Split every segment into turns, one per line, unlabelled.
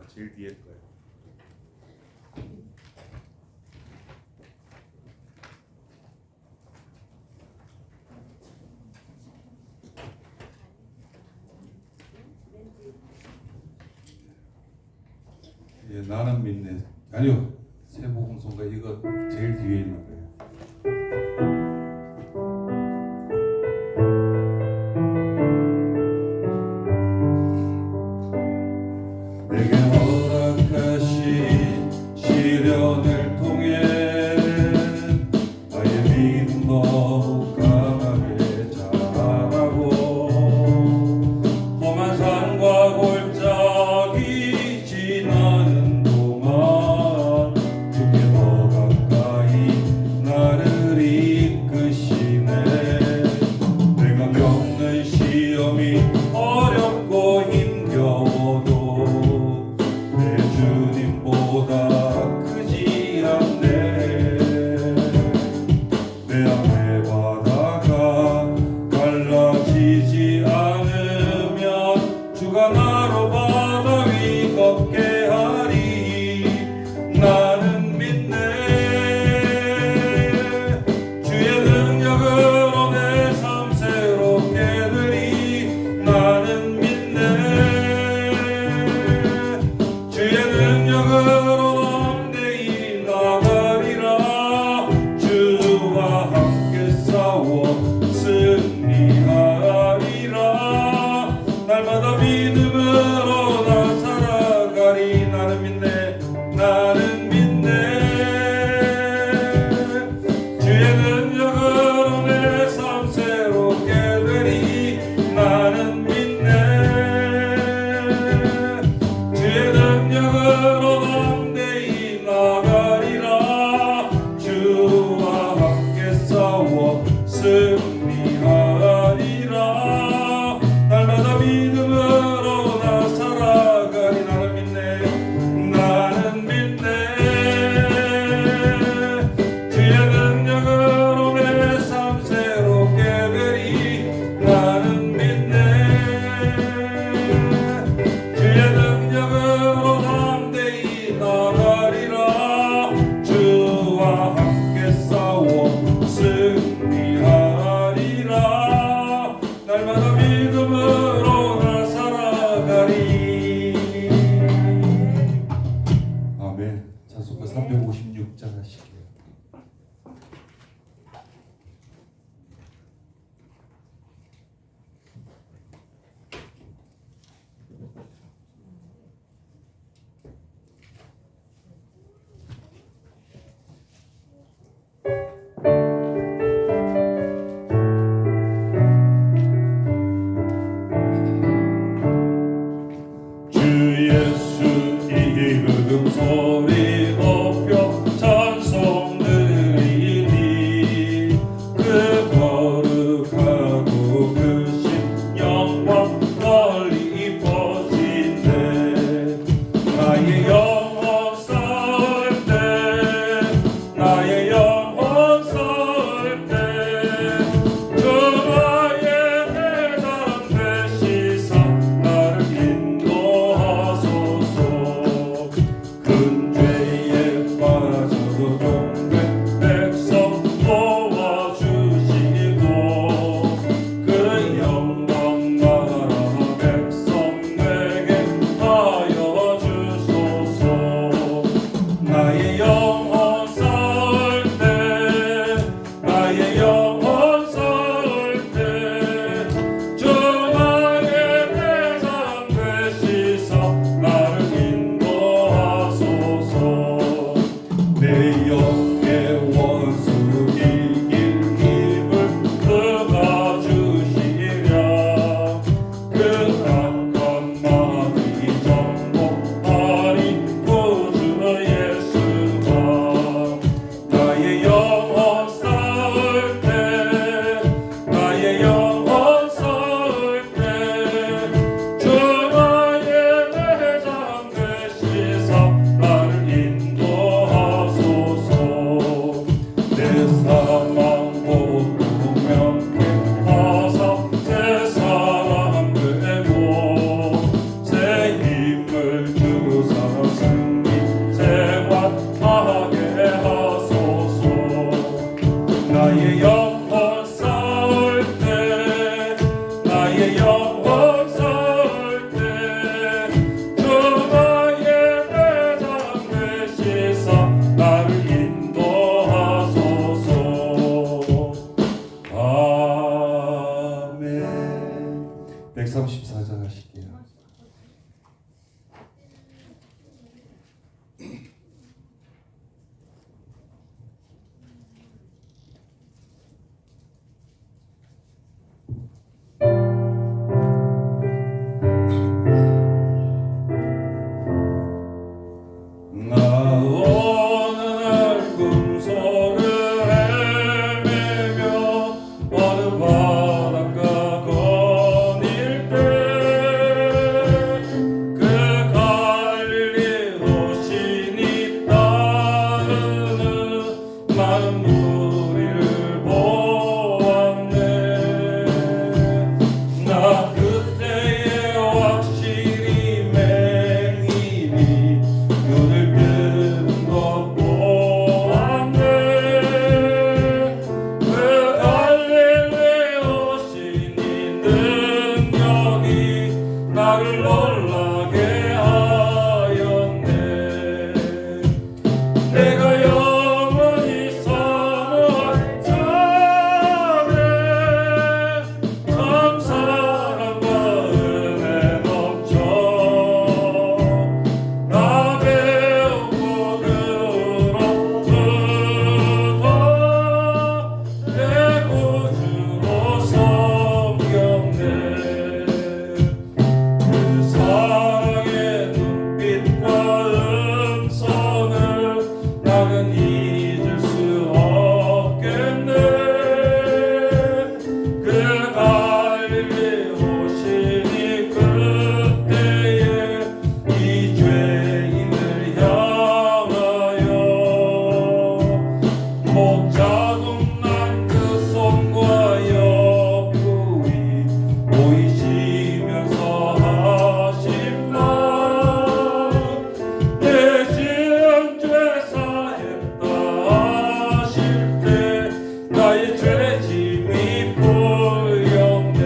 제일 뒤에 거예요. 예, 나는 믿네. 아니요, 세복음서가 이거 제일 뒤에 있는 거예요. 내게 허락하신 시련을 통해 나의 믿음 더욱 강하게 자라고 험한 산과 골짜기 지나는 동안 주께 더 가까이 나를 이끄시네. 내가 겪는 시험이 어렵고 힘겨워도 내 주님보다 크지 않네. 내 앞에 바다가 갈라지지 않으면 주가 나로 바다 위 걷게 하리. 나는 믿네. 주의 능력으로 내 삶 새롭게 되리. 나는 믿네. 주의 능력으로 담대히 나가리라. 주와 함께 싸워 승리하리라. 날마다 믿음으로 나 살아가리. 나는 믿네. 나는 믿네. 주의 능력으로 내 삶 새롭게 되리. 나는 믿네. 주의 능력으로 담대히 나가리라. 주와 함께 싸워 승리하리라. 날마다 믿음으로 나 살아가리. 나는 믿네. 나는 믿네. 주의 능력으로 내 삶 새롭게 되리. 나는 믿네. 주의 능력으로 담대히 나가리라. 주와 함께 싸워 승리하리라. 날마다 믿음으로 나 살아가리. 아멘. 찬송가 356장 하실게요. 주 예수 이름 소리 높여 찬송 드리니 그 거룩하고 크신 영광 널리 퍼진대. 나의 영혼 설 때 나의 영혼 설 때 주 나의 대단 되시사 나를 인도하소서. 큰 죄
승리 생활하게 하소서. 나의 영혼 쌓을 때 나의 영혼 쌓을 때 주 나의 대장 되시사 나를 인도하소서. 아멘.
134장 하실게요.
어느 날 꿈속을 헤매며 어느 바닷가 거닐 때 그 갈릴리 호신이 따르는 많은 무리를 보았네. 나 그때에 확실히 맹인이 눈을 뜨는 것 보았네. 그 갈릴리 오시니 능력이 나를 놀라게 하였네. 내가 영원히 사모할 자네 참 사랑과 은혜 넘쳐 나 배우고 들었으다 내 구주로 섬겼네. 그 사랑의 눈빛과 음성을 나는 잊을 수 없겠네. 그 갈릴리 오시니 그때에 이 죄인을 향하여 목자국 난 그 손과 옆구리 보이시면서 하신 말 내 지은 죄 사했다 하실 때 나의 죄짐이 풀렸네.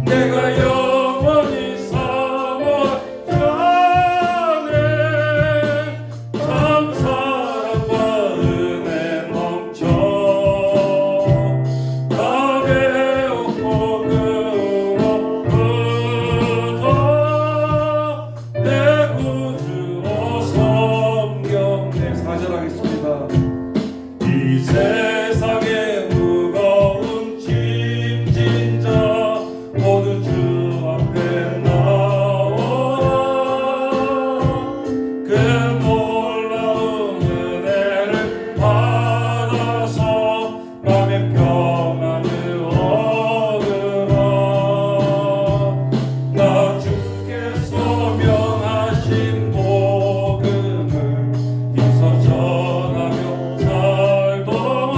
내가 영원히 사모할 자네 참 사랑과 은혜 넘쳐 나 배우고 그렇구나 내 구주로 섬겼네. 4절 하겠습니다. 이 세상의 무거운 짐진 자 모두 주 앞에 나오라. 그 놀라운 은혜를 받아서 마음의 평안을 얻으라. 나 주께서 명하신 복음을 힘써 전하며 살동안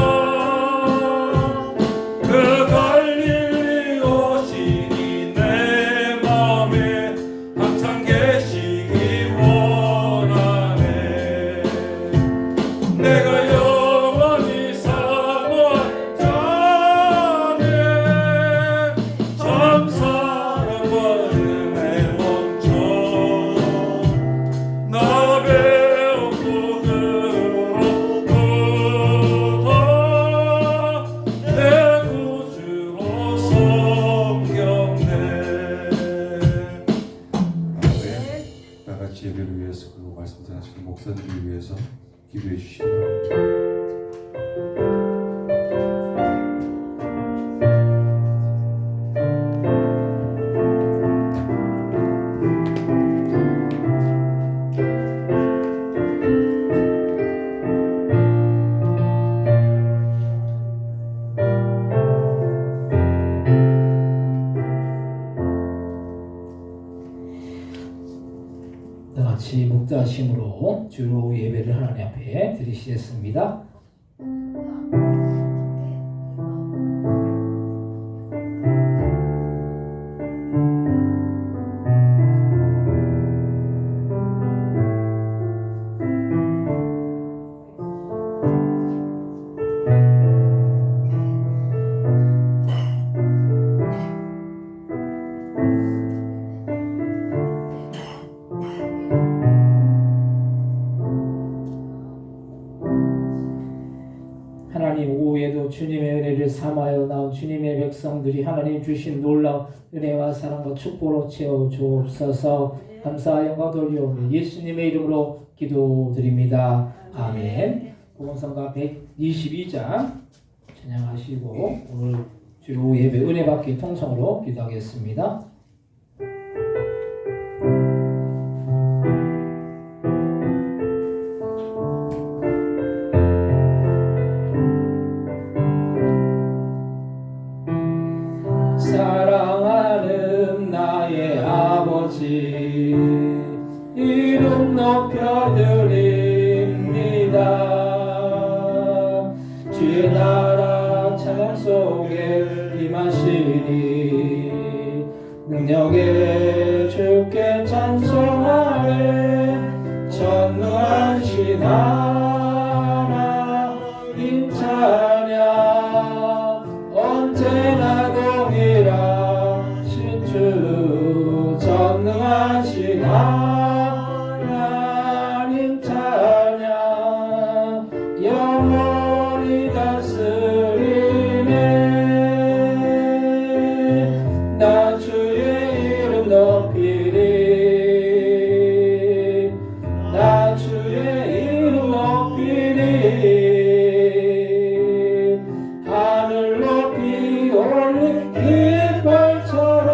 그 갈릴리 오시니 내 맘에 항상 계시기 원하네. 내가 영원히 사모할 자네 참 사랑과 은혜 넘쳐 나 배우고 그렇구나 내 구주로 섬겼네.
아멘. 다 같이 예배를 위해서 그리고 말씀 전하시는 목사님을 위해서 기도해 주시기 바랍니다.
다 같이 목자심으로 주로 예배를 하나님 앞에 드리시겠습니다. 주님의 은혜를 삼하여 나온 주님의 백성들이 하나님 주신 놀라운 은혜와 사랑과 축복으로 채워 주옵소서. 감사 영광 돌리오며 예수님의 이름으로 기도드립니다. 아멘. 복음성가 122장 찬양하시고 오늘 주로 예배 은혜 받기 통성으로 기도하겠습니다. 사랑하는 나의 아버지 이름 높여드립니다. 주의 나라 찬양 속에 임하시니 능력의 주께 찬송하네. 전능하신 하나님 찬양 언제나 동일하신 주 전능하신 하나님 찬양 영원히 다스리네. 나 주의 이름 높이리. 나 주의 이름 높이리. 하늘 높이 올린 깃발처럼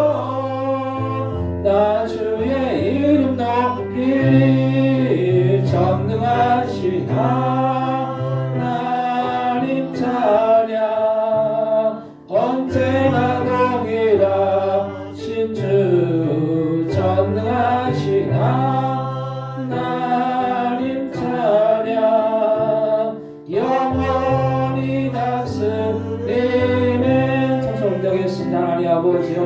나 주의 이름 높이리. 전능하신 하나님 찬양 언제나 동일하신 주 전능하신 하나님 찬양 영원히 다스리네. 청소를 드리겠습니다. 하나님 아버지여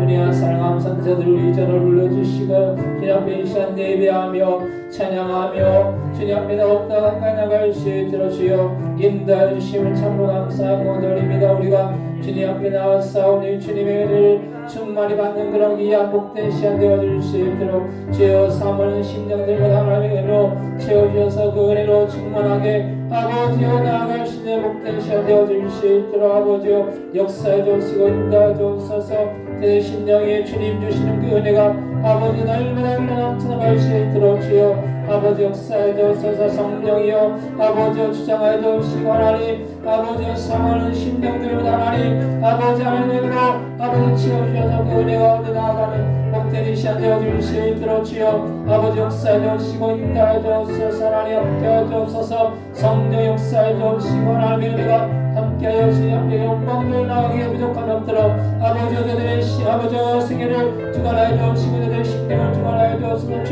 은혜와 사랑함 선자들을 이전을 불러주시고 주님 앞에 이 시간 예배하며 찬양하며 주님 앞에 더욱더 가까이 나갈 수 있도록 주여 인도해 주심을 참으로 감사하고 드립니다. 우리가 주님 앞에 나와싸우니 주님의 은혜를 충만히 받는 그런 귀한 복된 시간 되어줄 수 있도록 주여 사모하는 심령들과 하나님의 은혜로 채워주셔서 그 은혜로 충만하게 아버지여 나아갈 수 있는 복된 시간 되어줄 수 있도록 아버지여 역사해 주시고 인도해 주셔서 내 심령에 주님 주시는 그 은혜가 아버지 날마다 넘쳐나갈 수 있도록 주여 아버지 역사해 주셔서 성령이여 아버지여 주장하여 주시고 하나님 아버지여 사모하는 심령들 하나님 아버지 하나님으로 아버지 채워주셔서 그 은혜가 어디 나아가는 복된 시간 되어줄 수 있도록 주여 아버지 역사해 주시고 인도해 주셔서 하나님 함께하여 주옵소서. 성령 역사해 주시고 하나님의 은혜가 함께하여 주님 앞에 영광을 나가게 부족함이 없도록 아버지 저들의 아버지 세계를 주관하여 주시고 저들의 심령을 주관하여 주옵소서.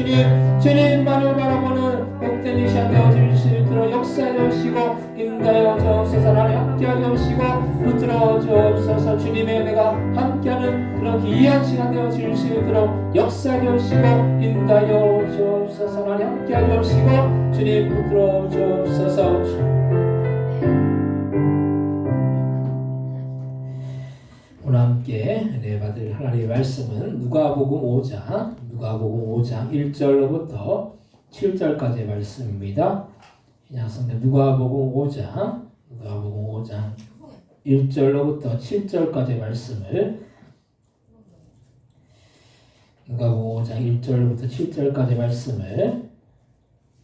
주님만을 바라보는 복된 이 시간 되어줄 수 있도록 역사해 주시고 인도하여 주옵소서. 하나님 함께하여 주시고 붙들어 주옵소서. 주님의 은혜가 함께하는 그런 귀한 시간 되어줄 수 있도록 역사해 주시고 인도하여 주옵소서. 하나님 함께하여 주시고 주님 붙들어 주옵소서. 오늘 함께 은혜 받을 하나님의 말씀은 누가복음 5장 1절로부터 7절까지의 말씀입니다. 그냥 성경 누가복음 5장 1절로부터 7절까지의 말씀을 누가복음 5장 1절로부터 7절까지의 말씀을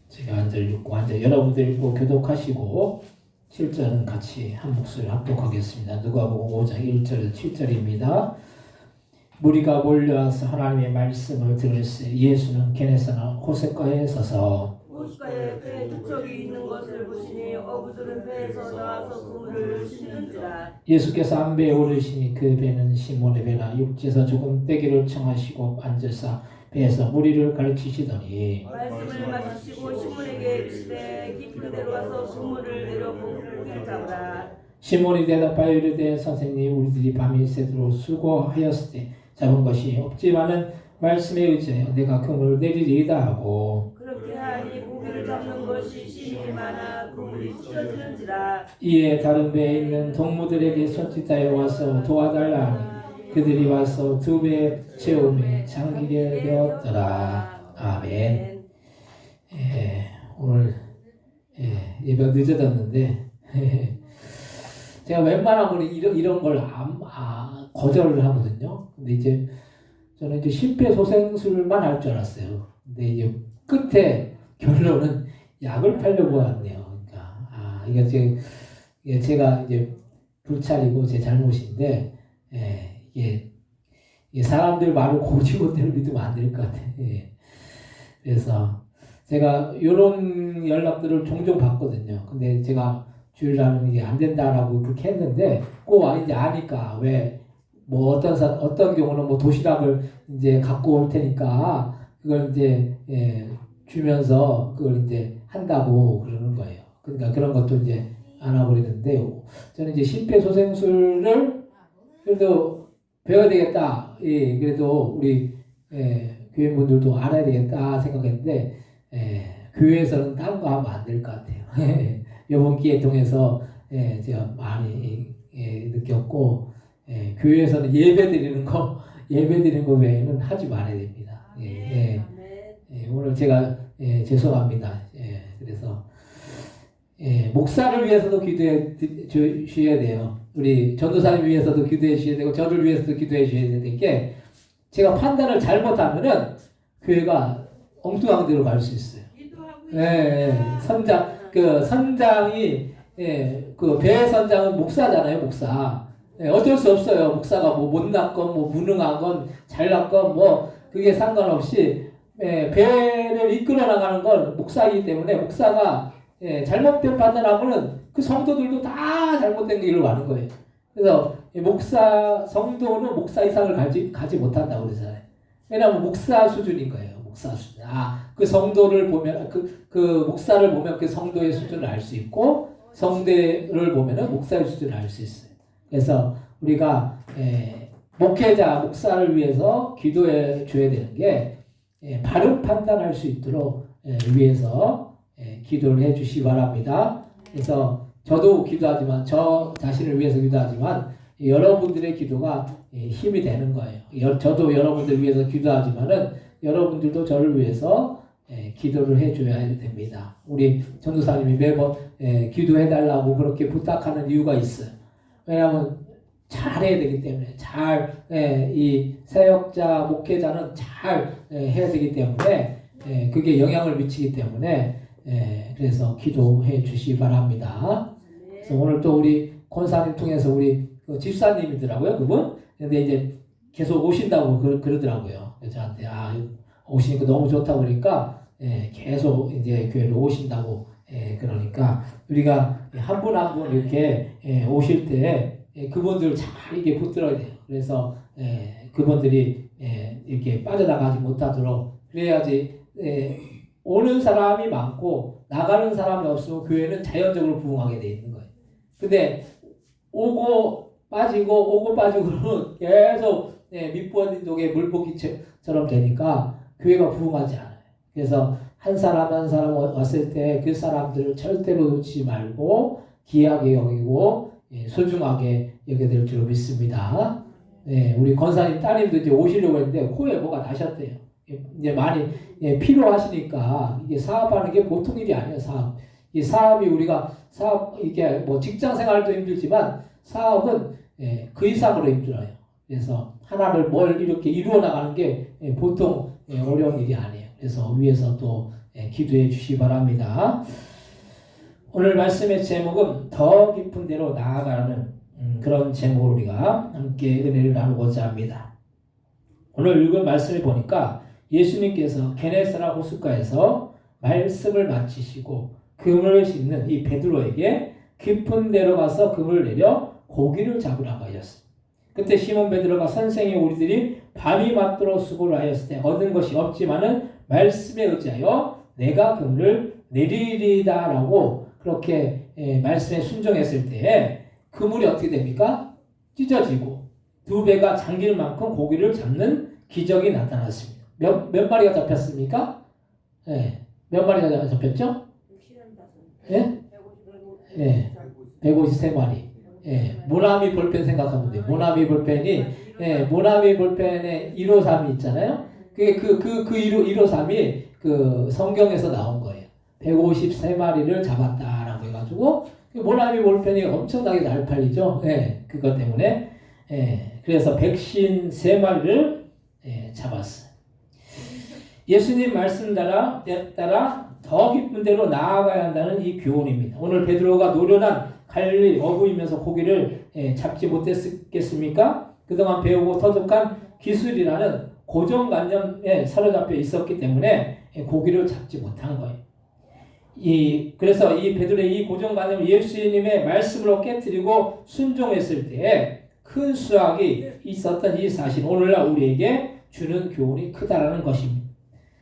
제가 한 절 읽고 한 절 여러분들 읽고 교독하시고 7절은 같이 한 목소리로 합독하겠습니다. 누가복음 5장 1절에서 7절입니다. 무리가 몰려와서 하나님의 말씀을 들을새 예수는 게네사나 호숫가에 서서
호숫가에 배에 두척이 있는 것을 보시니 어부들은 배에서 나와서 그물을 씻는지라. 예수께서
한 배에 오르시니 그 배는 시몬의 배라. 육지에서 조금 떼기를 청하시고 앉으사 배에서 무리를 가르치시더니
말씀을 마치시고 시몬에게 이르시되 깊은 데로 가서 그물을 내려보고 고기를 잡으라.
시몬이 대답하여 이르되 선생님 우리들이 밤이 새도록 수고하였을 때 잡은 것이 없지만은 말씀에 의지하여 내가 그물을 내리리이다 하고
그렇게 하니 고기를 잡는 것이 심히 많아 그물이 찢어지는지라.
이에 다른 배에 있는 동무들에게 손짓하여 와서 도와달라 하니 그들이 와서 두 배 채움에 잠기게 되었더라. 아멘. 오늘 예배가 늦어졌는데 제가 웬만하면 이런 걸 거절을 하거든요. 근데 이제 저는 이제 심폐소생술만 할 줄 알았어요. 근데 이제 끝에 결론은 약을 팔려고 하네요. 그러니까 이게 제가 이제 불찰이고 제 잘못인데 이게 사람들 말을 고지고대로 믿으면 안 될 것 같아요. 그래서 제가 이런 연락들을 종종 받거든요. 근데 제가 주일날은 이게 안 된다라고 그렇게 했는데 꼭 이제 아니까 왜 뭐 어떤 경우는 뭐 도시락을 이제 갖고 올 테니까 그걸 이제 주면서 그걸 이제 한다고 그러는 거예요. 그러니까 그런 것도 이제 안 하고 그랬는데 저는 이제 심폐소생술을 그래도 배워야 되겠다. 그래도 우리 교인분들도 알아야 되겠다 생각했는데 교회에서는 딴 거 하면 안 될 것 같아요. 이번 기회 통해서 제가 많이 느꼈고 교회에서는 예배 드리는 거 외에는 하지 말아야 됩니다. 오늘 제가 죄송합니다. 그래서 목사를 위해서도 기도해 주셔야 돼요. 우리 전도사님 위해서도 기도해 주셔야 되고 저를 위해서도 기도해 주셔야 되는 게 제가 판단을 잘못하면은 교회가 엉뚱한 데로 갈 수 있어요. 선장이 그 배 선장은 목사잖아요, 목사. 어쩔 수 없어요. 목사가 뭐 못났건 뭐 무능하건 잘났건 뭐 그게 상관없이 배를 이끌어 나가는 건 목사이기 때문에 목사가 잘못된 판단하면은 그 성도들도 다 잘못된 길로 가는 거예요. 그래서 성도는 목사 이상을 가지 못한다고 그러잖아요. 왜냐하면 목사 수준인 거예요. 목사 수준. 그 성도를 보면 그 목사를 보면 그 성도의 수준을 알 수 있고 성대를 보면은 목사의 수준을 알 수 있어요. 그래서 우리가 목회자, 목사를 위해서 기도해 줘야 되는 게 바른 판단할 수 있도록 위해서 기도를 해 주시기 바랍니다. 그래서 저도 기도하지만 저 자신을 위해서 기도하지만 여러분들의 기도가 힘이 되는 거예요. 저도 여러분들 위해서 기도하지만은 여러분들도 저를 위해서 기도를 해줘야 됩니다. 우리 전도사님이 매번 기도해달라고 그렇게 부탁하는 이유가 있어요. 왜냐하면 잘해야 되기 때문에 이 사역자, 목회자는 잘 해야 되기 때문에 그게 영향을 미치기 때문에 그래서 기도해 주시기 바랍니다. 그래서 오늘 또 우리 권사님 통해서 우리 집사님이더라고요, 그분. 근데 이제 계속 오신다고 그러더라고요. 저한테 오시니까 너무 좋다고 그러니까 계속 이제 교회로 오신다고 그러니까 우리가 한 분 한 분 이렇게 오실 때 그분들 잘 이렇게 붙들어야 돼요. 그래서 그분들이 이렇게 빠져나가지 못하도록 그래야지 오는 사람이 많고 나가는 사람이 없으면 교회는 자연적으로 부흥하게 돼 있는 거예요. 근데 오고 빠지고 그러면 계속 밑부어진 독에 물붓기처럼 되니까 교회가 부흥하지 않아요. 그래서 한 사람 한 사람 왔을 때 그 사람들을 절대로 놓치지 말고 귀하게 여기고 소중하게 여겨야 될 줄 믿습니다. 우리 권사님 따님도 이제 오시려고 했는데 코에 뭐가 나셨대요. 이제 많이 필요하시니까 이게 사업하는 게 보통 일이 아니에요. 이 사업이 우리가 이게 뭐 직장 생활도 힘들지만 사업은 그 이상으로 힘들어요. 그래서 하나를 뭘 이렇게 이루어 나가는 게 보통 어려운 일이 아니에요. 그래서 위에서 또 기도해 주시기 바랍니다. 오늘 말씀의 제목은 더 깊은 데로 나아가는 그런 제목으로 우리가 함께 은혜를 나누고자 합니다. 오늘 읽은 말씀을 보니까 예수님께서 게네사라 호숫가에서 말씀을 마치시고 그물을 싣는 이 베드로에게 깊은 데로 가서 그물을 내려 고기를 잡으라고 하셨습니다. 그때 시몬 베드로가 선생님 우리들이 밤이 맞도록 수고를 하였을 때 얻은 것이 없지만은 말씀에 의지하여 내가 그물을 내리리다라고 그렇게 말씀에 순종했을 때 그물이 어떻게 됩니까? 찢어지고 두 배가 잠길 만큼 고기를 잡는 기적이 나타났습니다. 몇 마리가 잡혔습니까? 몇 마리가 잡혔죠? 153마리. 모나미 볼펜 생각하면 돼요. 모나미 볼펜이 모나미 볼펜의 153이 있잖아요. 그게 그 153이 그 성경에서 나온 거예요. 153마리를 잡았다라고 해가지고 모나미 볼펜이 엄청나게 잘 팔리죠. 예, 그것 때문에. 예, 그래서 백신 3마리를 잡았어요. 예수님 말씀 따라 더 깊은 데로 나아가야 한다는 이 교훈입니다. 오늘 베드로가 노련한 갈릴리 어부이면서 고기를 잡지 못했겠습니까? 그동안 배우고 터득한 기술이라는 고정관념에 사로잡혀 있었기 때문에 고기를 잡지 못한 거예요. 그래서 이 베드로의 이 고정관념, 예수님의 말씀으로 깨뜨리고 순종했을 때에 큰 수확이 있었던 이 사실, 오늘날 우리에게 주는 교훈이 크다라는 것입니다.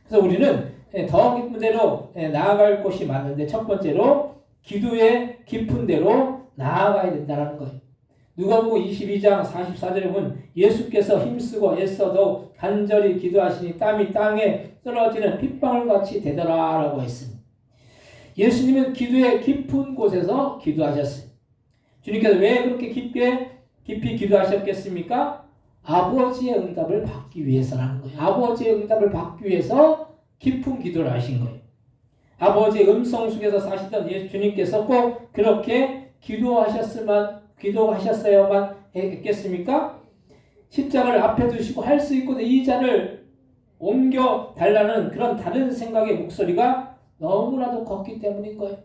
그래서 우리는 더 깊은 데로 나아갈 곳이 맞는데, 첫 번째로 기도의 깊은 데로 나아가야 된다는 거예요. 누가복음 22장 44절에 보면 예수께서 힘쓰고 애써도 간절히 기도하시니 땀이 땅에 떨어지는 핏방울같이 되더라라고 했습니다. 예수님은 기도의 깊은 곳에서 기도하셨어요. 주님께서 왜 그렇게 깊이 기도하셨겠습니까? 아버지의 응답을 받기 위해서라는 거예요. 아버지의 응답을 받기 위해서 깊은 기도를 하신 거예요. 아버지의 음성 속에서 사시던 주님께서 꼭 그렇게 기도하셨어야만 했겠습니까? 십자가를 앞에 두시고 할 수 있거든 이 잔을 옮겨 달라는 그런 다른 생각의 목소리가 너무나도 컸기 때문인 거예요.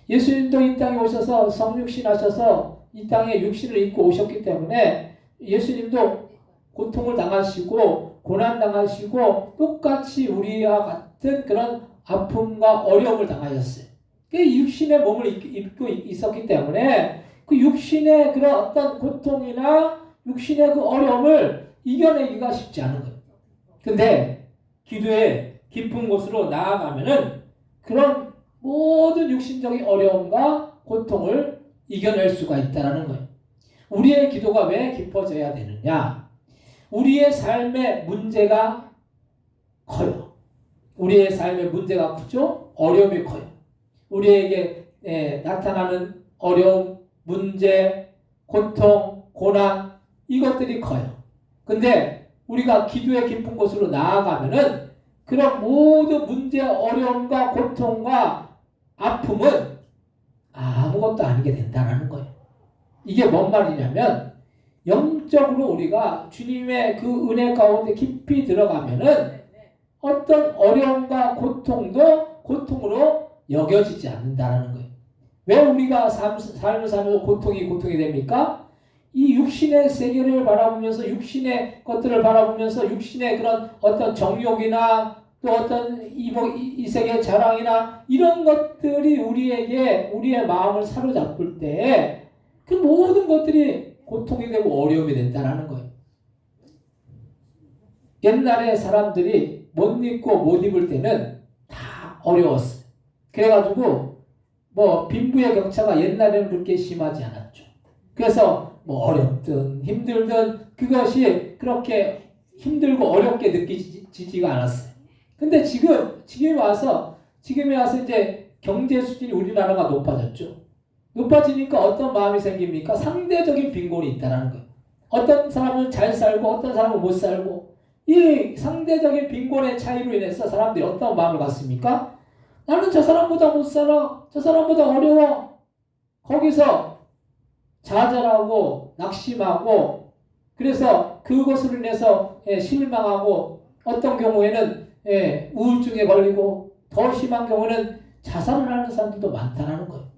예수님도 이 땅에 오셔서 성육신 하셔서 이 땅에 육신을 입고 오셨기 때문에 예수님도 고통을 당하시고 고난 당하시고 똑같이 우리와 같은 그런 아픔과 어려움을 당하셨어요. 그 육신의 몸을 입고 있었기 때문에 그 육신의 그런 어떤 고통이나 육신의 그 어려움을 이겨내기가 쉽지 않은 거예요. 근데 기도의 깊은 곳으로 나아가면은 그런 모든 육신적인 어려움과 고통을 이겨낼 수가 있다는 거예요. 우리의 기도가 왜 깊어져야 되느냐? 우리의 삶의 문제가 커요. 우리의 삶의 문제가 크죠? 어려움이 커요. 우리에게 나타나는 어려움, 문제, 고통, 고난 이것들이 커요. 근데 우리가 기도의 깊은 곳으로 나아가면은 그런 모든 문제, 어려움과 고통과 아픔은 아무것도 아니게 된다는 거예요. 이게 뭔 말이냐면 영적으로 우리가 주님의 그 은혜 가운데 깊이 들어가면은 어떤 어려움과 고통도 고통으로 여겨지지 않는다는 거예요. 왜 우리가 삶을 살면서 고통이 됩니까? 이 육신의 세계를 바라보면서 육신의 것들을 바라보면서 육신의 그런 어떤 정욕이나 또 어떤 이 세계의 자랑이나 이런 것들이 우리의 마음을 사로잡을 때 그 모든 것들이 고통이 되고 어려움이 된다는 거예요. 옛날에 사람들이 못 입고 못 입을 때는 다 어려웠어요. 그래가지고 빈부의 격차가 옛날에는 그렇게 심하지 않았죠. 그래서 어렵든 힘들든 그것이 그렇게 힘들고 어렵게 느껴지지가 않았어요. 근데 지금에 와서 이제 경제 수준이 우리나라가 높아졌죠. 높아지니까 어떤 마음이 생깁니까? 상대적인 빈곤이 있다는 거예요. 어떤 사람은 잘 살고 어떤 사람은 못 살고, 이 상대적인 빈곤의 차이로 인해서 사람들이 어떤 마음을 갖습니까? 나는 저 사람보다 못 살아. 저 사람보다 어려워. 거기서 좌절하고 낙심하고, 그래서 그것으로 인해서 실망하고, 어떤 경우에는 우울증에 걸리고, 더 심한 경우는 자살을 하는 사람들도 많다는 거예요.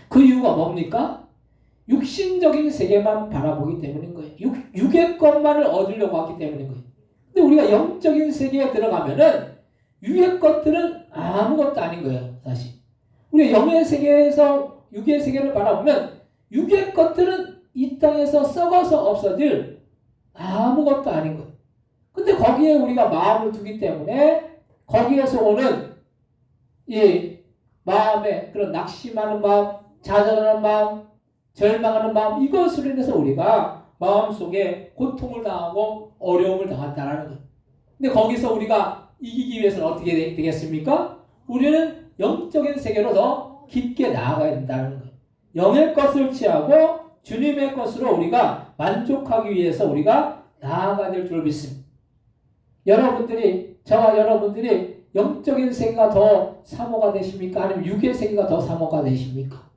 그 이유가 뭡니까? 육신적인 세계만 바라보기 때문인 거예요. 육의 것만을 얻으려고 하기 때문인 거예요. 근데 우리가 영적인 세계에 들어가면은 육의 것들은 아무것도 아닌 거예요, 사실. 우리가 영의 세계에서 육의 세계를 바라보면 육의 것들은 이 땅에서 썩어서 없어질 아무것도 아닌 거예요. 근데 거기에 우리가 마음을 두기 때문에 거기에서 오는 이 마음의 그런 낙심하는 마음, 좌절하는 마음, 절망하는 마음, 이것으로 인해서 우리가 마음속에 고통을 당하고 어려움을 당한다는 거예요. 근데 거기서 우리가 이기기 위해서는 어떻게 되겠습니까? 우리는 영적인 세계로 더 깊게 나아가야 된다는 거예요. 영의 것을 취하고 주님의 것으로 우리가 만족하기 위해서 우리가 나아가야 될 줄 믿습니다. 저와 여러분들이 영적인 세계가 더 사모가 되십니까? 아니면 육의 세계가 더 사모가 되십니까?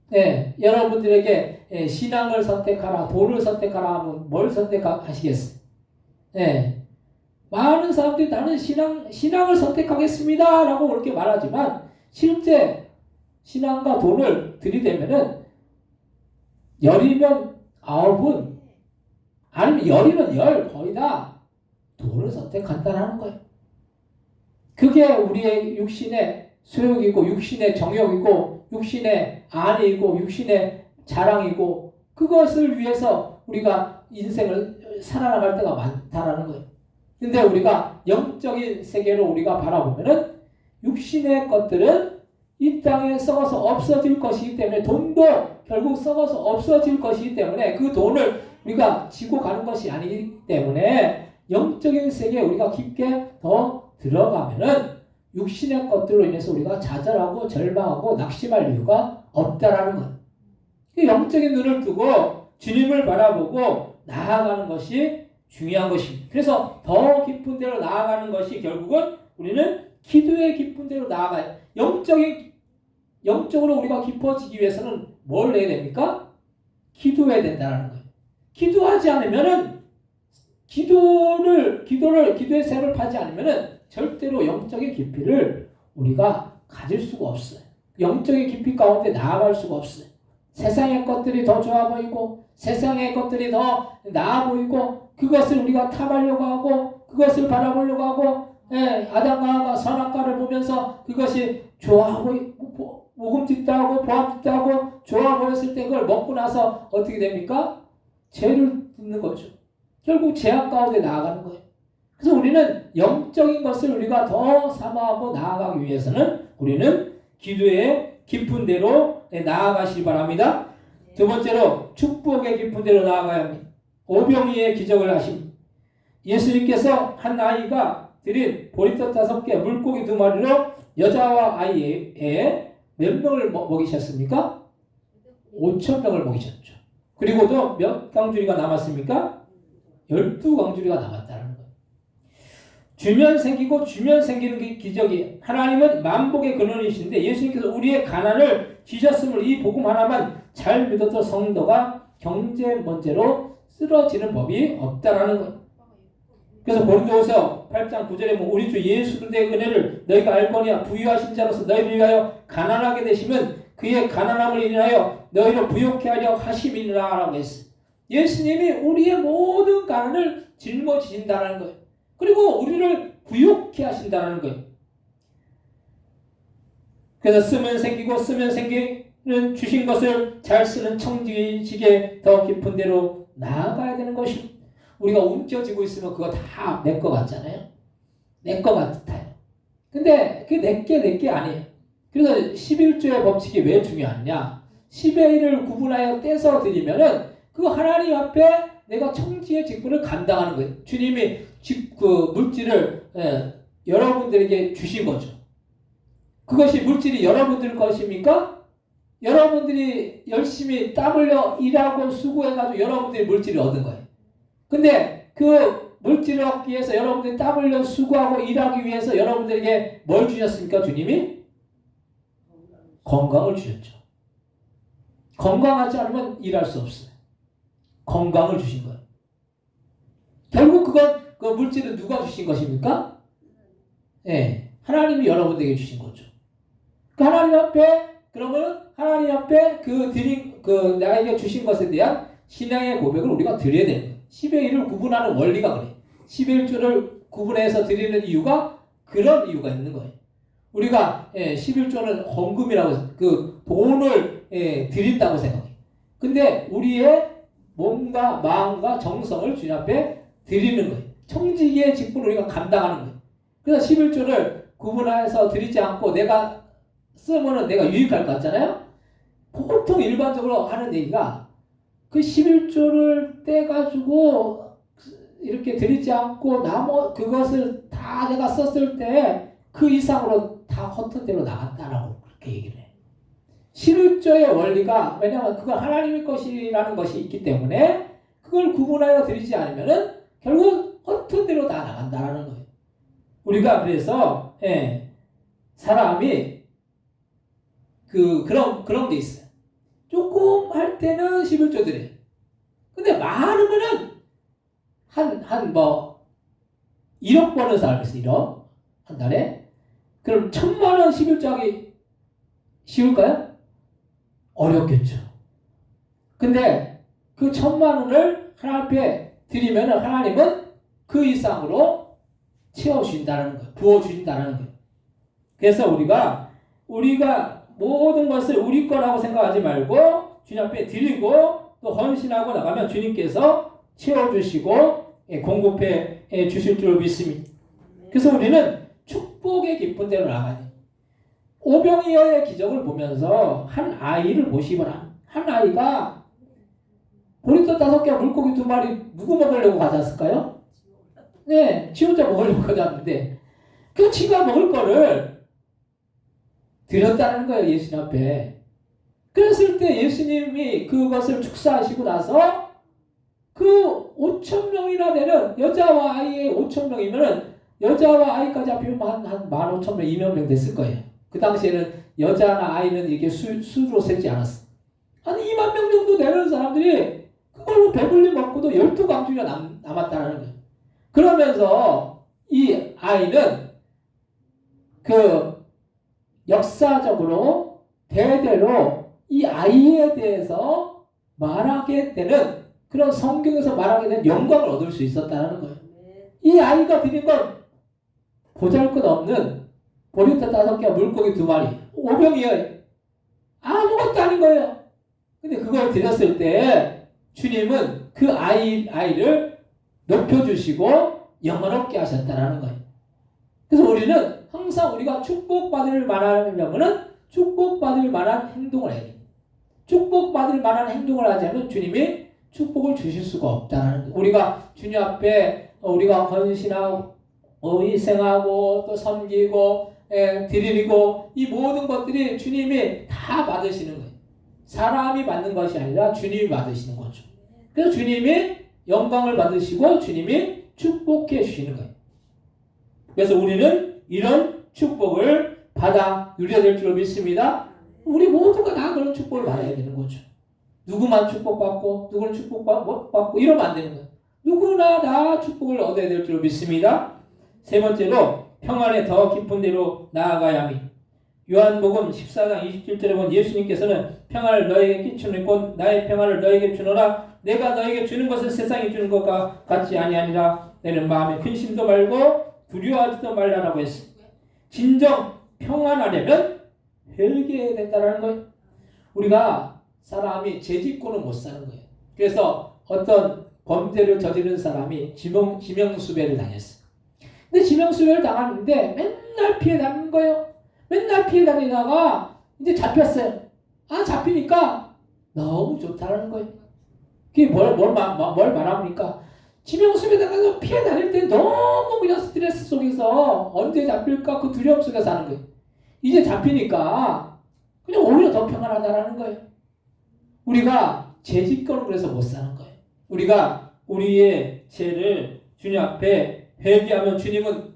네, 여러분들에게 신앙을 선택하라, 돈을 선택하라 하면 뭘 선택하시겠어요? 네, 많은 사람들이 나는 신앙을 선택하겠습니다 라고 그렇게 말하지만 실제 신앙과 돈을 들이대면은 10이면 9은 아니면 10이면 10 거의 다 돈을 선택한다는 거예요. 그게 우리의 육신의 소욕이고 육신의 정욕이고 육신의 안위이고 육신의 자랑이고 그것을 위해서 우리가 인생을 살아나갈 때가 많다라는 거예요. 근데 우리가 영적인 세계로 우리가 바라보면은 육신의 것들은 이 땅에 썩어서 없어질 것이기 때문에 돈도 결국 썩어서 없어질 것이기 때문에 그 돈을 우리가 지고 가는 것이 아니기 때문에 영적인 세계에 우리가 깊게 더 들어가면은 육신의 것들로 인해서 우리가 좌절하고 절망하고 낙심할 이유가 없다라는 것. 영적인 눈을 뜨고 주님을 바라보고 나아가는 것이 중요한 것입니다. 그래서 더 깊은 데로 나아가는 것이 결국은 우리는 기도의 깊은 데로 나아가요. 영적으로 우리가 깊어지기 위해서는 뭘 해야 됩니까? 기도해야 된다는 거예요. 기도하지 않으면은 기도의 샘을 파지 않으면은 절대로 영적인 깊이를 우리가 가질 수가 없어요. 영적인 깊이 가운데 나아갈 수가 없어요. 세상의 것들이 더 좋아 보이고 세상의 것들이 더 나아 보이고 그것을 우리가 탐하려고 하고 그것을 바라보려고 하고 아담과 하와가 선악과를 보면서 그것이 좋아 보이고 모금짓도 하고 보암짓도 하고 좋아 보였을 때 그걸 먹고 나서 어떻게 됩니까? 죄를 짓는 거죠. 결국 죄악 가운데 나아가는 거예요. 그래서 우리는 영적인 것을 우리가 더 사모하고 나아가기 위해서는 우리는 기도의 깊은 데로 나아가시기 바랍니다. 두 번째로 축복의 깊은 데로 나아가야 합니다. 오병이의 기적을 하십니다. 예수님께서 한 아이가 드린 보리떡 5개, 물고기 2마리로 여자와 아이에 몇 명을 먹이셨습니까? 5,000명을 먹이셨죠. 그리고도 몇 강주리가 남았습니까? 12강주리가 남았다는 거예요. 주면 생기고 주면 생기는 게 기적이에요. 하나님은 만복의 근원이신데 예수님께서 우리의 가난을 지셨음을 이 복음 하나만 잘 믿었던 성도가 경제 문제로 쓰러지는 법이 없다라는 거예요. 그래서 고린도후서 8장 9절에 보면 우리 주 예수 그리스도의 은혜를 너희가 알거니와 부유하신 자로서 너희를 위하여 가난하게 되시면 그의 가난함을 인하여 너희를 부욕케 하려 하심이니라 라고 했어요. 예수님이 우리의 모든 가난을 짊어지신다는 거예요. 그리고 우리를 부욕케 하신다는 거예요. 그래서 쓰면 생기고 쓰면 생기는 주신 것을 잘 쓰는 청지기에 더 깊은 데로 나아가야 되는 것입니다. 우리가 움켜쥐고 있으면 그거 다 내 거 같잖아요. 내 거 같아요. 근데 그게 내게 아니에요. 그래서 11조의 법칙이 왜 중요하냐? 10의 1을 구분하여 떼서 드리면은 그 하나님 앞에 내가 청지의 직분을 감당하는 거예요. 주님이 그 물질을 여러분들에게 주신 거죠. 그것이 물질이 여러분들 것입니까? 여러분들이 열심히 땀 흘려 일하고 수고해가지고 여러분들이 물질을 얻은 거예요. 근데 그 물질을 얻기 위해서 여러분들이 땀 흘려 수고하고 일하기 위해서 여러분들에게 뭘 주셨습니까? 주님이? 건강을 주셨죠. 건강하지 않으면 일할 수 없어요. 건강을 주신 거예요. 결국 그 물질은 누가 주신 것입니까? 하나님이 여러분들에게 주신 거죠. 그 하나님 앞에 그러면 하나님 앞에 나에게 주신 것에 대한 신앙의 고백을 우리가 드려야 되는 거예요. 10의 1을 구분하는 원리가 그래요. 11조를 구분해서 드리는 이유가 그런 이유가 있는 거예요. 우리가 11조는 헌금이라고 해서 그 돈을 드린다고 생각해요. 근데 우리의 몸과 마음과 정성을 주님 앞에 드리는 거예요. 청지기의 직분을 우리가 감당하는 거예요. 그래서 11조를 구분해서 드리지 않고 내가 쓰면은 내가 유익할 것 같잖아요. 보통 일반적으로 하는 얘기가 그 11조를 떼가지고 이렇게 드리지 않고 그것을 다 내가 썼을 때 그 이상으로 다 헛된 대로 나갔다라고 그렇게 얘기를 해요. 11조의 원리가 왜냐하면 그건 하나님의 것이라는 것이 있기 때문에 그걸 구분하여 드리지 않으면은 결국 헛된 대로 다 나간다라는 거예요. 우리가 그래서 사람이 그런 게 있어요. 조금 할 때는 11조 드려요. 근데 많으면은 한 1억 버는 사람이 있어요. 1억 한 달에. 그럼 1,000,000원 11조 하기 쉬울까요? 어렵겠죠. 근데 그 1,000,000원을 하나님 앞에 드리면은 하나님은 그 이상으로 채워주신다는 거예요. 부어주신다는 거예요. 그래서 우리가 모든 것을 우리 거라고 생각하지 말고 주님 앞에 드리고 또 헌신하고 나가면 주님께서 채워주시고 공급해 주실 줄 믿습니다. 그래서 우리는 축복의 깊은 데로 나가야 돼요. 오병이어의 기적을 보면서 한 아이를 보시거나 한 아이가 보리떡 5개 물고기 2마리 누구 먹으려고 가져왔을까요? 네, 지 혼자 먹으려고 가져왔는데 그 지가 먹을 거를 드렸다는 거예요. 예수님 앞에. 그랬을 때 예수님이 그것을 축사하시고 나서 그 5,000명이나 되는 여자와 아이의 5,000명이면 여자와 아이까지 합치면 한 15,000명, 2만 됐을 거예요. 그 당시에는 여자나 아이는 이렇게 수로 세지 않았어. 한 2만 명 정도 되는 사람들이 그걸로 배불리 먹고도 12강주가 남았다는 거예요. 그러면서 이 아이는 그 역사적으로 대대로 이 아이에 대해서 말하게 되는 그런 성경에서 말하게 되는 영광을 얻을 수 있었다는 거예요. 이 아이가 드린 건 보잘것없는 보리떡 5개, 물고기 2마리, 오병이어요. 아무것도 아닌 거예요. 근데 그걸 드렸을 때 주님은 그 아이를 높여주시고 영원롭게 하셨다는 거예요. 그래서 우리는 항상 우리가 축복받을 만하려면은 축복받을 만한 행동을 해야 돼요. 축복받을 만한 행동을 하지 않으면 주님이 축복을 주실 수가 없다는 거예요. 우리가 주님 앞에 우리가 헌신하고 희생하고 또 섬기고 드리고 이 모든 것들이 주님이 다 받으시는 거예요. 사람이 받는 것이 아니라 주님이 받으시는 거죠. 그래서 주님이 영광을 받으시고 주님이 축복해 주시는 거예요. 그래서 우리는 이런 축복을 받아 누려야 될 줄 믿습니다. 우리 모두가 다 그런 축복을 받아야 되는 거죠. 누구만 축복받고 누구는 축복받고 이러면 안 되는 거예요. 누구나 다 축복을 얻어야 될 줄 믿습니다. 세 번째로 평안에 더 깊은 데로 나아가야 함이. 요한복음 14장 27절에 보면 예수님께서는 평안을 너에게 끼치는 곧 나의 평안을 너에게 주노라. 내가 너에게 주는 것은 세상이 주는 것과 같지 아니하니라. 너는 마음에 근심도 말고 두려워하지도 말라라고 했어요. 진정 평안하려면 회개해야 된다는 거예요. 우리가 사람이 죄 짓고는 못 사는 거예요. 그래서 어떤 범죄를 저지른 사람이 지명수배를 당했어요. 근데 지명수배를 당하는데 맨날 피해 다니는 거예요. 맨날 피해 다니다가 이제 잡혔어요. 잡히니까 너무 좋다는 거예요. 그게 뭘 말합니까? 지명수배 당해서 피해 다닐 때 너무 그냥 스트레스 속에서 언제 잡힐까 그 두려움 속에 사는 거예요. 이제 잡히니까 그냥 오히려 더 평안하다라는 거예요. 우리가 죄 짓고는 그래서 못 사는 거예요. 우리가 우리의 죄를 주님 앞에 회개하면 주님은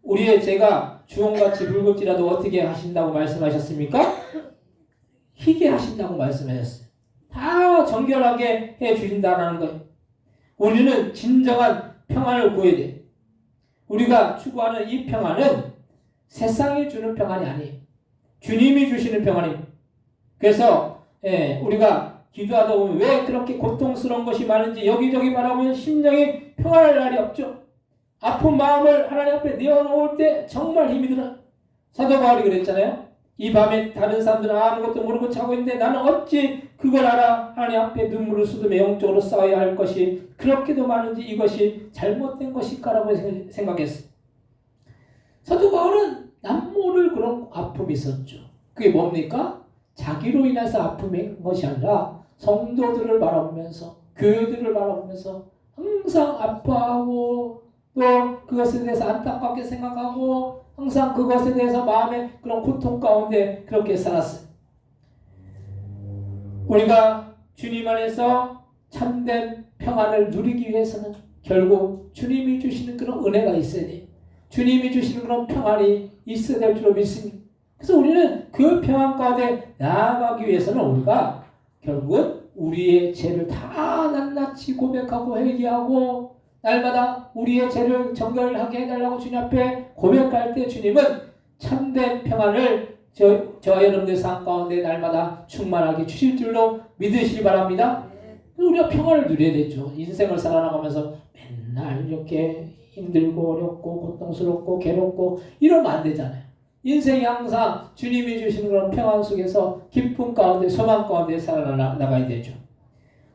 우리의 죄가 주홍같이 붉을지라도 어떻게 하신다고 말씀하셨습니까? 희게 하신다고 말씀하셨어요. 다 정결하게 해주신다는 거예요. 우리는 진정한 평안을 구해야 돼요. 우리가 추구하는 이 평안은 세상이 주는 평안이 아니에요. 주님이 주시는 평안입니다. 그래서 우리가 기도하다 보면 왜 그렇게 고통스러운 것이 많은지 여기저기 바라보면 심령이 평안할 날이 없죠. 아픈 마음을 하나님 앞에 내어놓을 때 정말 힘이 들어요. 사도 바울이 그랬잖아요. 이 밤에 다른 사람들은 아무것도 모르고 자고 있는데 나는 어찌 그걸 알아. 하나님 앞에 눈물을 쏟으며 영적으로 싸워야 할 것이 그렇게도 많은지 이것이 잘못된 것일까라고 생각했어요. 사도 바울은 남모를 그런 아픔이 있었죠. 그게 뭡니까? 자기로 인해서 아픔인 것이 아니라 성도들을 바라보면서 교회들을 바라보면서 항상 아파하고 또 그것에 대해서 안타깝게 생각하고 항상 그것에 대해서 마음의 그런 고통 가운데 그렇게 살았어요. 우리가 주님 안에서 참된 평안을 누리기 위해서는 결국 주님이 주시는 그런 은혜가 있어야 돼요. 주님이 주시는 그런 평안이 있어야 될 줄로 믿습니다. 그래서 우리는 그 평안 가운데 나아가기 위해서는 우리가 결국은 우리의 죄를 다 낱낱이 고백하고 회개하고 날마다 우리의 죄를 정결하게 해달라고 주님 앞에 고백할 때 주님은 참된 평안을 저 여러분들 삶 가운데 날마다 충만하게 주실 줄로 믿으시기 바랍니다. 우리가 평안을 누려야 되죠. 인생을 살아나가면서 맨날 이렇게 힘들고 어렵고 고통스럽고 괴롭고 이러면 안 되잖아요. 인생이 항상 주님이 주시는 그런 평안 속에서 기쁨 가운데 소망 가운데 살아나가야 되죠.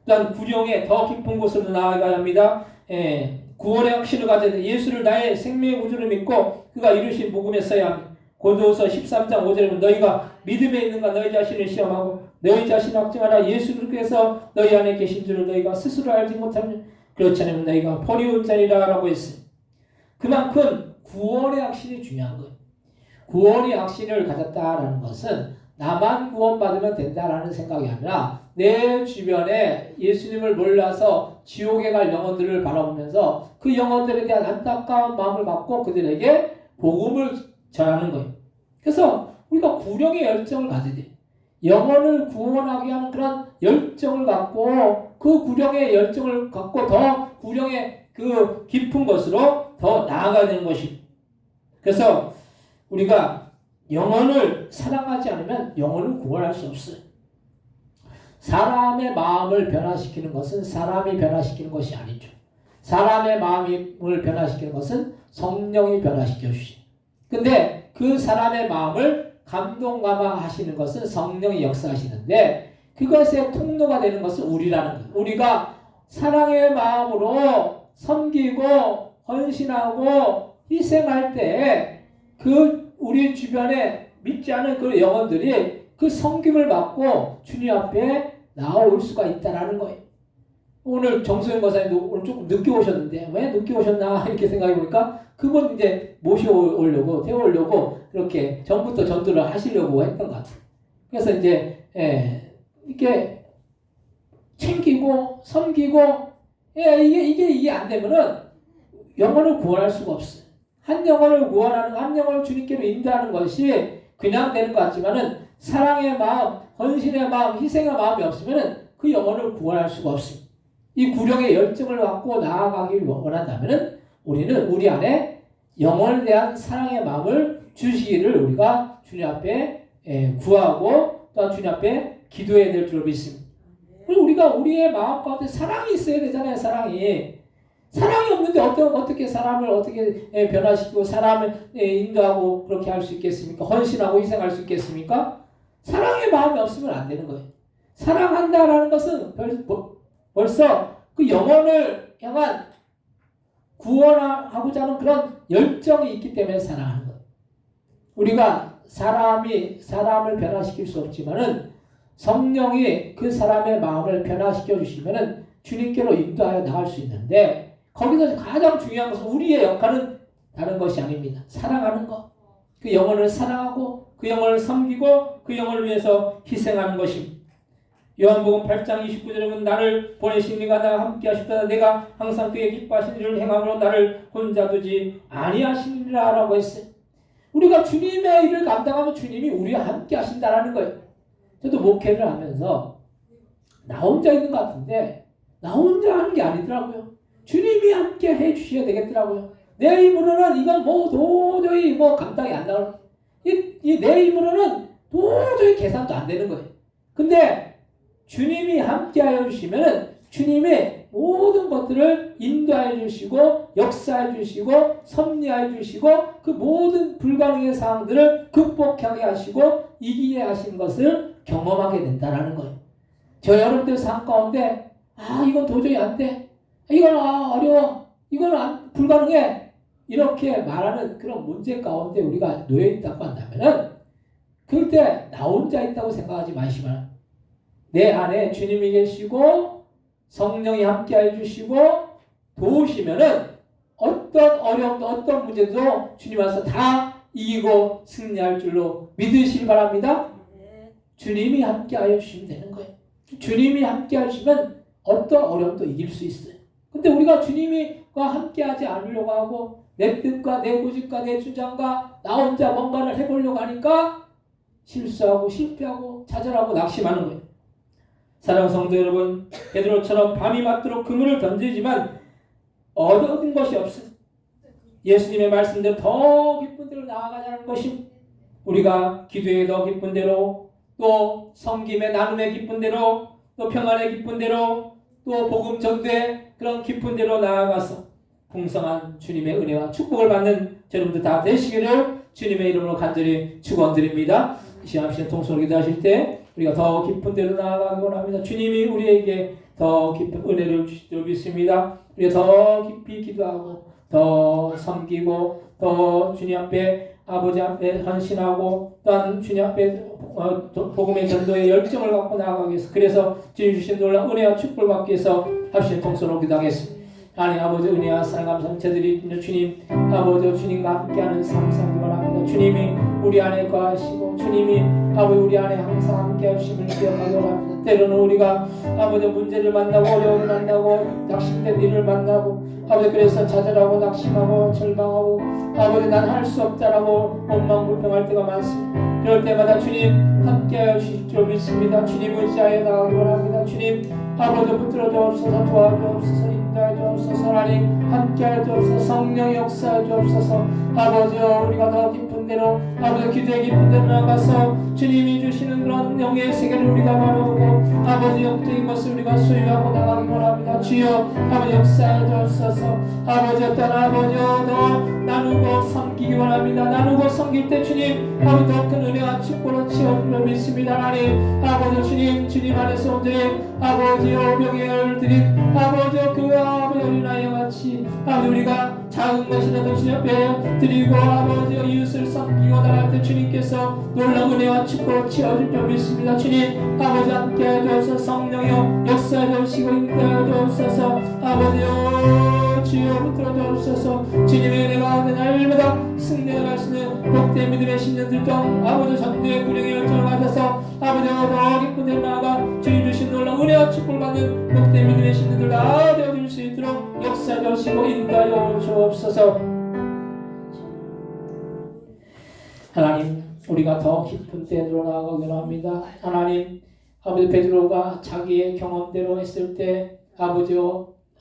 또한 구령에 더 깊은 곳으로 나아가야 합니다. 구원의 확신을 가져야 돼. 예수를 나의 생명의 구주로 믿고 그가 이루신 복음에 써야 합니다. 고도서 13장 5절에 보면 너희가 믿음에 있는가 너희 자신을 시험하고 너희 자신 확증하라. 예수 그리스도께서 너희 안에 계신 줄을 너희가 스스로 알지 못하면 그렇지 않으면 너희가 버리운 자리라 라고 했습니다. 그만큼 구원의 확신이 중요한 거예요. 구원의 확신을 가졌다라는 것은 나만 구원받으면 된다라는 생각이 아니라 내 주변에 예수님을 몰라서 지옥에 갈 영혼들을 바라보면서 그 영혼들에 대한 안타까운 마음을 갖고 그들에게 복음을 전하는 거예요. 그래서 우리가 구령의 열정을 가져야 돼요. 영혼을 구원하게 하는 그런 열정을 갖고 그 구령의 열정을 갖고 더 구령의 그 깊은 것으로 더 나아가야 되는 것입니다. 그래서 우리가 영혼을 사랑하지 않으면 영혼을 구원할 수 없어요. 사람의 마음을 변화시키는 것은 사람이 변화시키는 것이 아니죠. 사람의 마음을 변화시키는 것은 성령이 변화시켜 주시죠. 근데 그 사람의 마음을 감동감화하시는 것은 성령이 역사하시는데 그것의 통로가 되는 것은 우리라는 거예요. 우리가 사랑의 마음으로 섬기고 헌신하고 희생할 때 그 우리 주변에 믿지 않은 그 영혼들이 그 섬김을 받고 주님 앞에 나올 수가 있다라는 거예요. 오늘 정수영 권사님도 오늘 조금 늦게 오셨는데 왜 늦게 오셨나 이렇게 생각해 보니까 그분 이제 모셔오려고 태우려고 그렇게 전부터 전도를 하시려고 했던 것 같아요. 그래서 이제 이렇게 챙기고 섬기고 이게 안 되면은 영혼을 구원할 수가 없어요. 한 영혼을 구원하는 한 영혼을 주님께로 인도하는 것이 그냥 되는 것 같지만은 사랑의 마음, 헌신의 마음, 희생의 마음이 없으면은 그 영혼을 구원할 수가 없습니다. 이 구령의 열정을 갖고 나아가길 원한다면은 우리는 우리 안에 영혼에 대한 사랑의 마음을 주시기를 우리가 주님 앞에 구하고 또한 주님 앞에 기도해야 될 줄로 믿습니다. 그리고 우리가 우리의 마음 가운데 사랑이 있어야 되잖아요. 사랑이 없는데 어떻게 사람을 어떻게 변화시키고 사람을 인도하고 그렇게 할 수 있겠습니까? 헌신하고 희생할 수 있겠습니까? 사랑의 마음이 없으면 안 되는 거예요. 사랑한다라는 것은 벌써 그 영혼을 향한 구원하고자 하는 그런 열정이 있기 때문에 사랑하는 거예요. 우리가 사람을 변화시킬 수 없지만은 성령이 그 사람의 마음을 변화시켜 주시면은 주님께로 인도하여 나갈 수 있는데 거기서 가장 중요한 것은 우리의 역할은 다른 것이 아닙니다. 사랑하는 것. 그 영혼을 사랑하고 그 영혼을 섬기고 그 영혼을 위해서 희생하는 것입니다. 요한복음 8장 29절에 보면 나를 보내신 이가 나와 함께 하셨다. 내가 항상 그의 기뻐하신 일을 행함으로 나를 혼자 두지 아니하시니라 라고 했어요. 우리가 주님의 일을 감당하면 주님이 우리와 함께 하신다라는 거예요. 저도 목회를 하면서 나 혼자 있는 것 같은데 나 혼자 하는 게 아니더라고요. 주님이 함께 해 주셔야 되겠더라고요. 내 힘으로는 이건 도저히 감당이 안 나올. 내 힘으로는 도저히 계산도 안 되는 거예요. 근데 주님이 함께 하여 주시면은 주님의 모든 것들을 인도해 주시고 역사해 주시고 섭리해 주시고 그 모든 불가능의 상황들을 극복하게 하시고 이기게 하신 것을 경험하게 된다라는 거예요. 저 여러분들 삶 가운데 이건 도저히 안 돼. 이건 어려워. 이건 불가능해. 이렇게 말하는 그런 문제 가운데 우리가 놓여 있다고 한다면은 그럴 때 나 혼자 있다고 생각하지 마시면 내 안에 주님이 계시고 성령이 함께 해주시고 도우시면은 어떤 어려움도 어떤 문제도 주님 앞에서 다 이기고 승리할 줄로 믿으시기 바랍니다. 주님이 함께 하여 주시면 되는 거예요. 주님이 함께 하시면 어떤 어려움도 이길 수 있어요. 근데 우리가 주님과 함께 하지 않으려고 하고 내 뜻과 내 고집과 내 주장과 나 혼자 뭔가를 해보려고 하니까 실수하고 실패하고 좌절하고 낙심하는 거예요. 사랑하는 성도 여러분, 베드로처럼 밤이 맞도록 그물을 던지지만 얻은 것이 없어요. 예수님의 말씀대로 더 기쁜 대로 나아가자는 것이 우리가 기도에 더 기쁜 대로, 또 섬김의 나눔의 기쁜 대로, 또 평안의 기쁜 대로, 또 복음 전도의 그런 기쁜 대로 나아가서 풍성한 주님의 은혜와 축복을 받는 여러분들 다 되시기를 주님의 이름으로 간절히 축원드립니다. 이 시간 통성으로 기도하실 때 우리가 더 깊은 데로 나아가기 원합니다. 주님이 우리에게 더 깊은 은혜를 주실 줄 믿습니다. 우리가 더 깊이 기도하고 더 섬기고 더 주님 앞에 아버지 앞에 헌신하고 또한 주님 앞에 복음의 전도의 열정을 갖고 나아가기 위해서, 그래서 주님 주신 놀라운 은혜와 축복을 받기 위해서 합심 통성으로 기도하겠습니다. 하나님 아버지 은혜와 사랑 감사합니다. 저들이 주님 아버지 주님과 함께하는 삶 살기 원합니다. 주님이 우리 안에 거하시고 주님이 아버지 우리 안에 항상 함께 하심을 기억하기 원합니다. 때로는 우리가 아버지 문제를 만나고 어려움을 만나고 낙심된 일을 만나고 아버지 그래서 좌절하고 낙심하고 절망하고 아버지 난 할 수 없다라고 원망불평할 때가 많습니다. 그럴 때마다 주님 함께하여 주실 줄 믿습니다. 주님 의지하여 나가기 원합니다. 주님 아버지 붙들어 주옵소서, 도와주옵소서, 인도하여 주옵소서, 하나님 함께하여 주옵소서, 성령 역사하여 주옵소서. 아버지 우리가 더 깊은 대로 아버지 기도의 깊은 데로 나가서 주님이 주시는 그런 영의 세계를 우리가 바라보고 아버지 영적인 것을 우리가 소유하고 나가기 원합니다. 주여 아버지 역사하여 주옵소서. 아버지 어떤 아버지 더 나누고 섬기기 원합니다. 나누고 섬길 때 주님 아버지 더 큰 은혜와 축복으로 채워주려 믿습니다. 하나님 아버지 주님 안에서 온전히 아버지 병을 드린 아버지 그 아버지 어린아이와 같이 아버지 우리가 작은 것이라도 주님 앞에 드리고 아버지 이웃을 섬기고 나갈 때 주님께서 놀라운 은혜와 축복으로 채워줄 줄 믿습니다. 주님 아버지 함께 해주셔서 성령여 역사해 주시고 인도해 주옵소서. 아버지여 주여 붙들어 주옵소서. 주님의 은혜가 가운데 날마다 승리할 수 있는 복된 믿음의 신년들도 아버지 전도의 구령의 열정을 받아서 아버지 더 기쁜 데 나아가 주님 주신 놀라운 은혜와 축복을 받는 복된 믿음의 신년들 다 되어줄 수 있도록 역사해 주시고 인도하여 주옵소서. 하나님 우리가 더 깊은 데로 나아가기 원합니다. 하나님 아버지 베드로가 자기의 경험대로 했을 때 아버지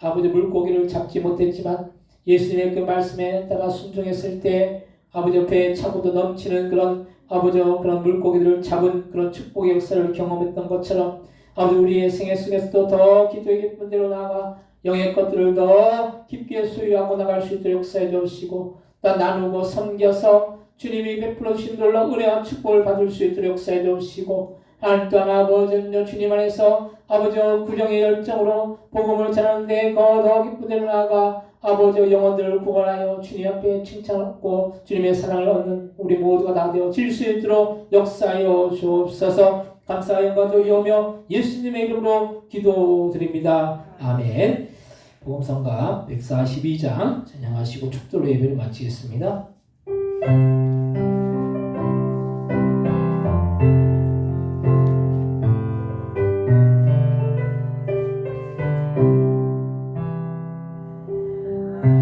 물고기를 잡지 못했지만 예수님의 그 말씀에 따라 순종했을 때 아버지 배에 차고도 넘치는 그런 아버지 그런 물고기들을 잡은 그런 축복의 역사를 경험했던 것처럼 아버지 우리의 생애 속에서도 더 기도의 깊은 데로 나아가 영의 것들을 더 깊게 소유하고 나갈 수 있도록 역사해 주시고 또 나누고 섬겨서 주님이 베풀어 주신 놀라운 은혜와 축복을 받을 수 있도록 역사해 주시고 하나님 또한 아버지는요 주님 안에서 아버지 구령의 열정으로 복음을 전하는데 더 기쁜 데로 나아가 아버지 영혼들을 구원하여 주님 앞에 칭찬하고 주님의 사랑을 얻는 우리 모두가 다 되어질 수 있도록 역사하여 주옵소서. 감사와 영광 돌리오며 예수님의 이름으로 기도드립니다. 아멘. 복음성가 142장 찬양하시고 축도로 예배를 마치겠습니다.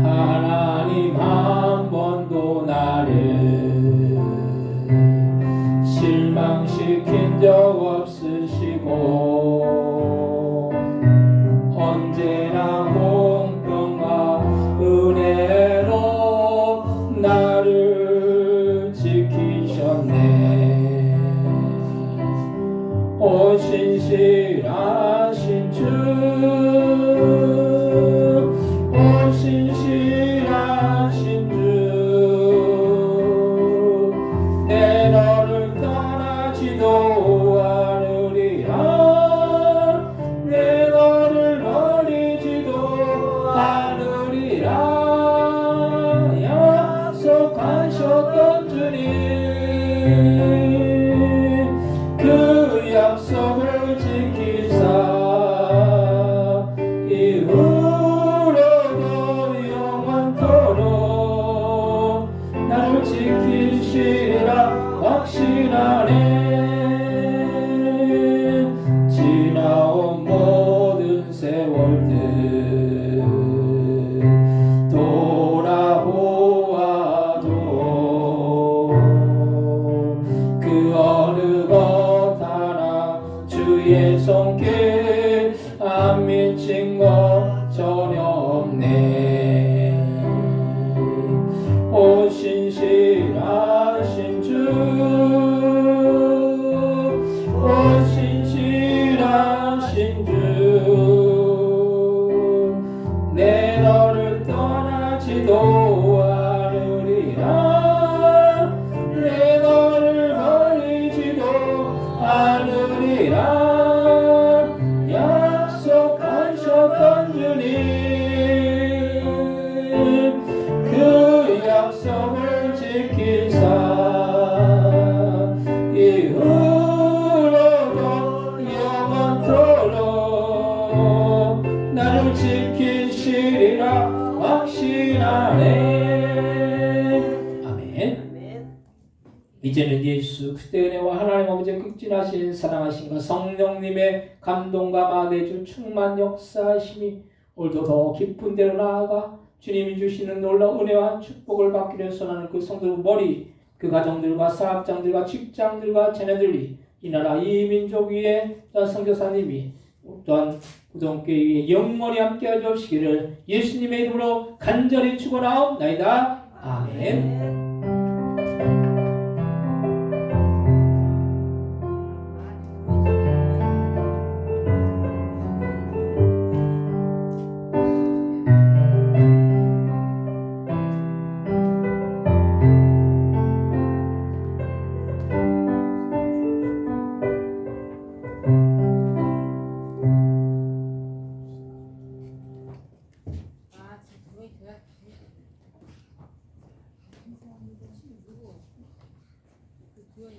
하나님 한 번도 나를 실망시킨 적 없으시고 언제나 공평과 은혜로 나를 지키셨네. 오 신실하신 주, 오 신실하신 주, 내 너를 떠나지도 않으리라, 내 너를 버리지도 않으리라. 약속하셨던 주님, 그 약속을 지키사 이후로도 영원토록 나를 지키시라 확신하네. 지나온 모든 세월들 돌아보 우리의 손길 안 미친 것 전혀 없네. 오 신실하신 주, 오 신실하신 주, 내 너를 떠나지도 않으리라, 내 너를 버리지도 않으리라 약속하셨던 주님, 그 약속을 지키사 이후로도 영원토록 나를 지키시리라 확신하네. 아멘. 이제는 예수 그리스도의 은혜와 하나님 아버지의 극진하신 사랑하심과 성령님의 감동과 마내주 충만 역사하심이 오늘도 더 깊은 데로 나아가 주님이 주시는 놀라운 은혜와 축복을 받기 위해 선하는 그 성도들 머리, 그 가정들과 사업장들과 직장들과 자녀들이 이 나라 이 민족 위에 선교사님이 또한 구동교회 위에 영원히 함께하여 주시기를 예수님의 이름으로 간절히 축원하옵나이다. 아멘.